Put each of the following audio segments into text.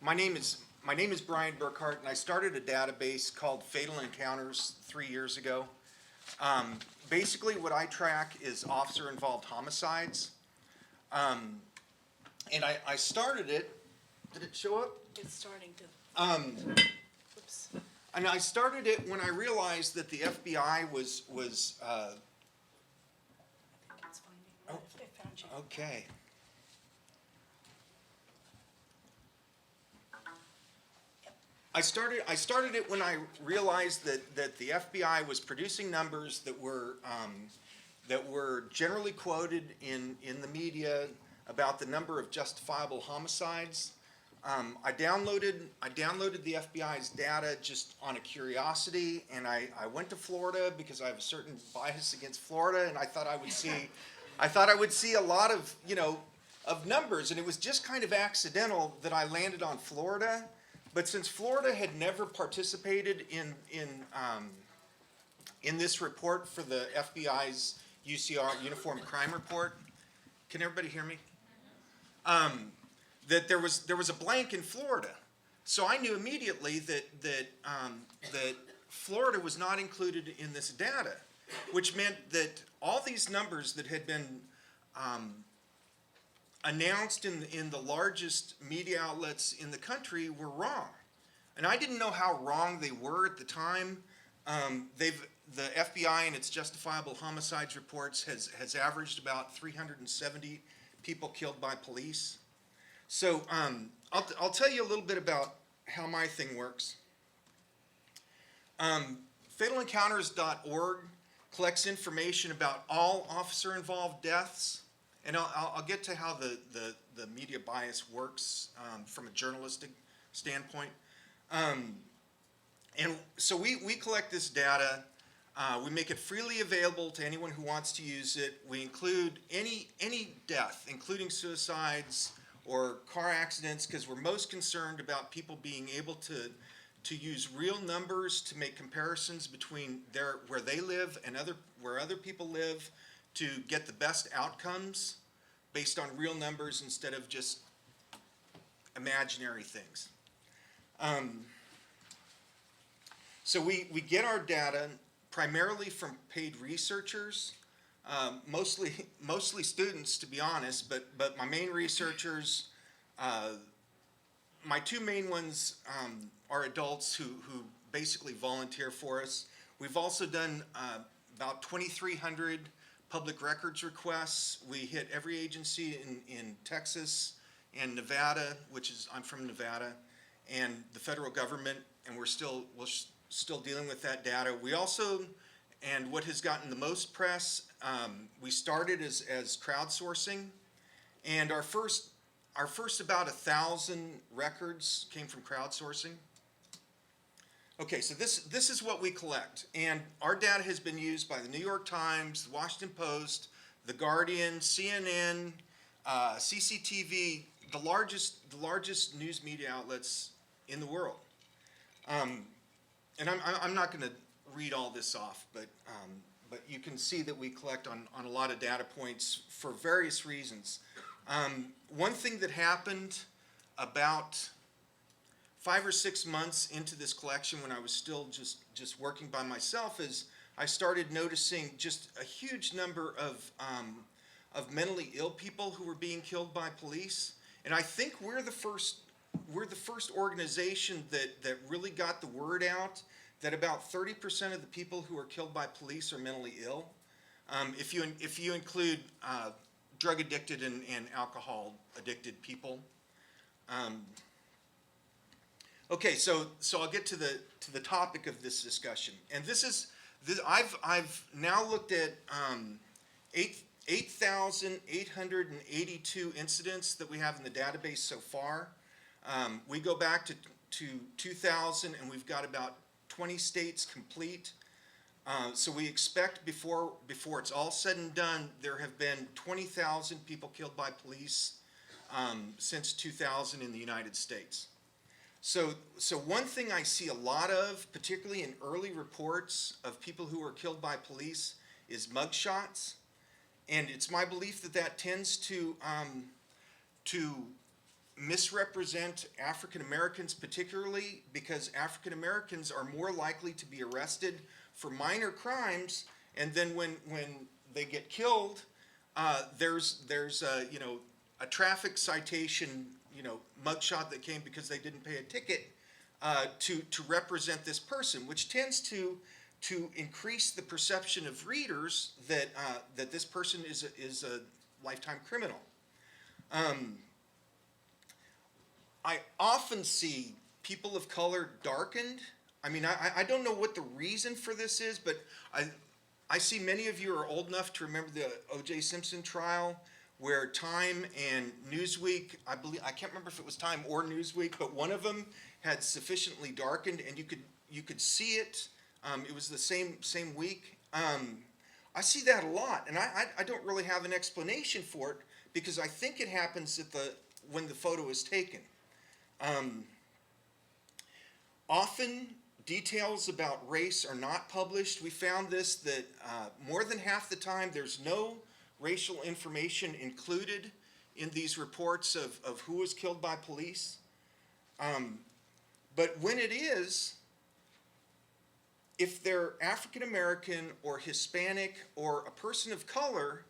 my name is Brian Burghart, and I started a database called Fatal Encounters 3 years ago. Basically, what I track is officer-involved homicides, and I started it. Did it show up? It's starting to. Oops. And I started it when I realized that the FBI was I think it's finding. Oh. It found you. okay. I started it when I realized that the FBI was producing numbers that were generally quoted in the media about the number of justifiable homicides. I downloaded the FBI's data just on a curiosity, and I went to Florida because I have a certain bias against Florida, and I thought I would see a lot of of numbers, and it was just kind of accidental that I landed on Florida. But since Florida had never participated in this report for the FBI's UCR Uniform Crime Report, can everybody hear me? That there was a blank in Florida, so I knew immediately that Florida was not included in this data, which meant that all these numbers that had been announced in the largest media outlets in the country were wrong. And I didn't know how wrong they were at the time. The FBI in its justifiable homicides reports has averaged about 370 people killed by police. So I'll tell you a little bit about how my thing works. FatalEncounters.org collects information about all officer-involved deaths. And I'll get to how the media bias works from a journalistic standpoint. And so we collect this data. We make it freely available to anyone who wants to use it. We include any death, including suicides or car accidents, because we're most concerned about people being able to use real numbers to make comparisons between where they live and where other people live, to get the best outcomes based on real numbers instead of just imaginary things. So we get our data primarily from paid researchers, mostly students, to be honest, but my main researchers, my two main ones are adults who basically volunteer for us. We've also done about 2,300 public records requests. We hit every agency in Texas and Nevada, I'm from Nevada, and the federal government, and we're still dealing with that data. We also, and what has gotten the most press, we started as crowdsourcing, and our first about 1,000 records came from crowdsourcing. Okay, so this is what we collect, and our data has been used by the New York Times, the Washington Post, the Guardian, CNN, CCTV, the largest news media outlets in the world. And I'm not going to read all this off, but you can see that we collect on a lot of data points for various reasons. One thing that happened about 5 or 6 months into this collection, when I was still just working by myself, is I started noticing just a huge number of mentally ill people who were being killed by police. And I think we're the first organization that really got the word out that about 30% of the people who are killed by police are mentally ill, if you include drug addicted and alcohol addicted people. Okay, so I'll get to the topic of this discussion, and I've now looked at 8,882 incidents that we have in the database so far. We go back to 2000, and we've got about 20 states complete. So we expect before it's all said and done, there have been 20,000 people killed by police since 2000 in the United States. So one thing I see a lot of, particularly in early reports of people who are killed by police, is mugshots, and it's my belief that tends to misrepresent African Americans particularly because African Americans are more likely to be arrested for minor crimes, and then when they get killed, there's a traffic citation, mugshot that came because they didn't pay a ticket to represent this person, which tends to increase the perception of readers that that this person is a lifetime criminal. I often see people of color darkened. I mean, I don't know what the reason for this is, but I see many of you are old enough to remember the O.J. Simpson trial, where Time and Newsweek, I can't remember if it was Time or Newsweek, but one of them had sufficiently darkened, and you could see it. It was the same week. I see that a lot, and I don't really have an explanation for it because I think it happens when the photo is taken. Often details about race are not published. We found this, that more than half the time there's no racial information included in these reports of who was killed by police. But when it is, if they're African American or Hispanic or a person of color,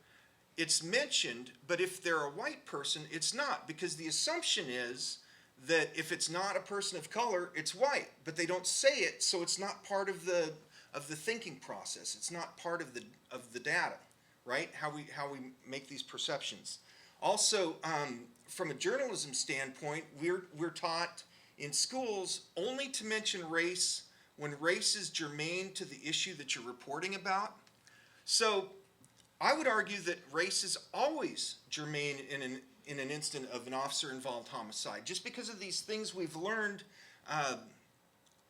it's mentioned, but if they're a white person, it's not, because the assumption is that if it's not a person of color, it's white, but they don't say it, so it's not part of the thinking process. It's not part of the data, right? How we make these perceptions. Also, from a journalism standpoint, we're taught in schools only to mention race when race is germane to the issue that you're reporting about. So I would argue that race is always germane in an instant of an officer-involved homicide, just because of these things we've learned. I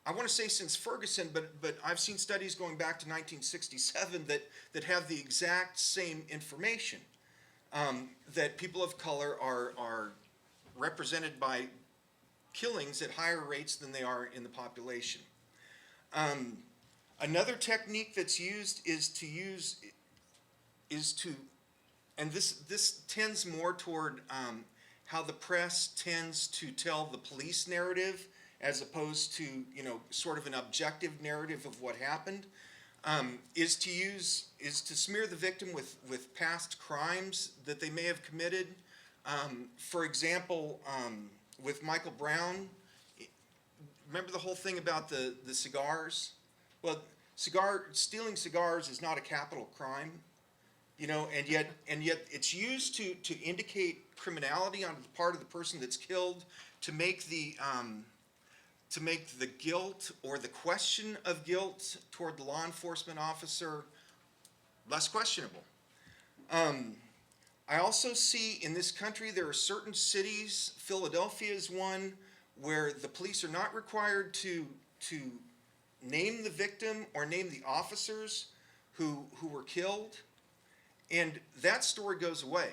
want to say since Ferguson, but I've seen studies going back to 1967 that have the exact same information, that people of color are represented by killings at higher rates than they are in the population. Another technique that's used is to, and this tends more toward how the press tends to tell the police narrative as opposed to, sort of an objective narrative of what happened, is to smear the victim with past crimes that they may have committed. For example, with Michael Brown, remember the whole thing about the cigars? Well, stealing cigars is not a capital crime. And yet it's used to indicate criminality on the part of the person that's killed, to make the guilt or the question of guilt toward the law enforcement officer less questionable. I also see in this country there are certain cities, Philadelphia is one, where the police are not required to name the victim or name the officers who were killed. And that story goes away.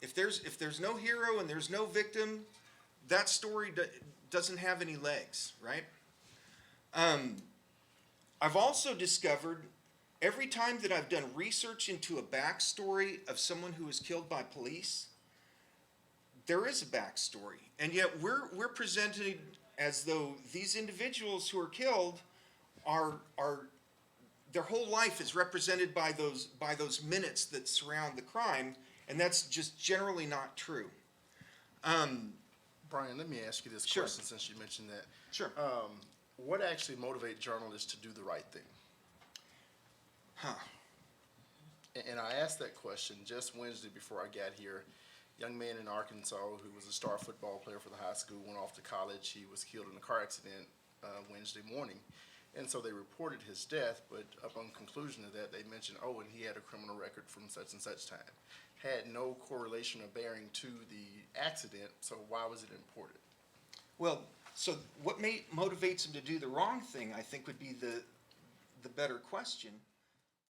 If there's no hero and there's no victim, that story doesn't have any legs, right? I've also discovered every time that I've done research into a backstory of someone who was killed by police, there is a backstory, and yet we're presented as though these individuals who are killed are their whole life is represented by those minutes that surround the crime, and that's just generally not true. Brian, let me ask you this Sure. question since you mentioned that. Sure. What actually motivates journalists to do the right thing? And I asked that question just Wednesday before I got here. Young man in Arkansas who was a star football player for the high school, went off to college. He was killed in a car accident Wednesday morning. And so they reported his death, but upon conclusion of that, they mentioned, and he had a criminal record from such and such time. Had no correlation or bearing to the accident, so why was it reported? Well, so what motivates him to do the wrong thing, I think, would be the better question.